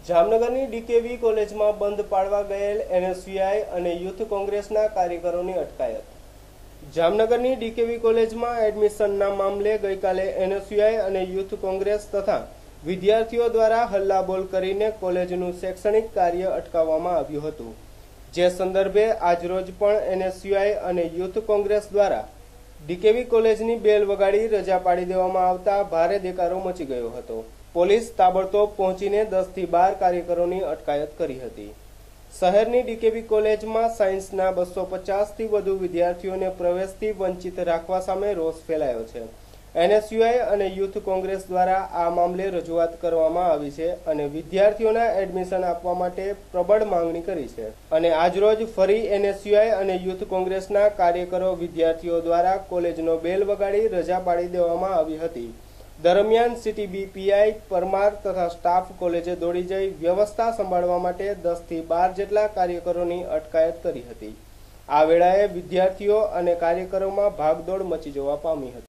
જામનગરની ડીકેવી કોલેજમાં બંધ પાડવા ગયેલ એનએસયુઆઈ અને યુથ કોંગ્રેસના કાર્યકરોની અટકાયત। જામનગરની ડીકેવી કોલેજમાં એડમિશનના મામલે ગઈકાલે એનએસયુઆઈ અને યુથ કોંગ્રેસ તથા વિદ્યાર્થીઓ દ્વારા હલ્લાબોલ કરીને કોલેજનું શૈક્ષણિક કાર્ય અટકાવવામાં આવ્યું હતું। જે સંદર્ભે આજરોજ પણ એનએસયુઆઈ અને યુથ કોંગ્રેસ દ્વારા ડીકેવી કોલેજની બેલ વગાડી રજા પાડી દેવામાં આવતા ભારે દેકારો મચી ગયો હતો। પોલીસ તાબડતોબ પહોંચીને 10 થી 12 કાર્યકરોની અટકાયત કરી હતી। શહેરની ડીકેવી કોલેજમાં સાયન્સના 250 થી વધુ વિદ્યાર્થીઓને પ્રવેશથી વંચિત રાખવા સામે રોષ ફેલાયો છે। એનએસયુઆઈ અને યુથ કોંગ્રેસ દ્વારા આ મામલે રજૂઆત કરવામાં આવી છે અને વિદ્યાર્થીઓના એડમિશન આપવા માટે પ્રબળ માંગણી કરી છે અને આજરોજ ફરી એનએસયુઆઈ અને યુથ કોંગ્રેસના કાર્યકરો વિદ્યાર્થીઓ દ્વારા કોલેજનો બેલ વગાડી રજા પાડી દેવામાં આવી હતી। દરમિયાન સીટીબી પીઆઈ પરમાર તથા સ્ટાફ કોલેજે દોડી જઈ વ્યવસ્થા સંભાળવા માટે 10 થી 12 જેટલા કાર્યકરોની અટકાયત કરી હતી। આ વેળાએ વિદ્યાર્થીઓ અને કાર્યકરોમાં ભાગદોડ મચી જવા પામી હતી।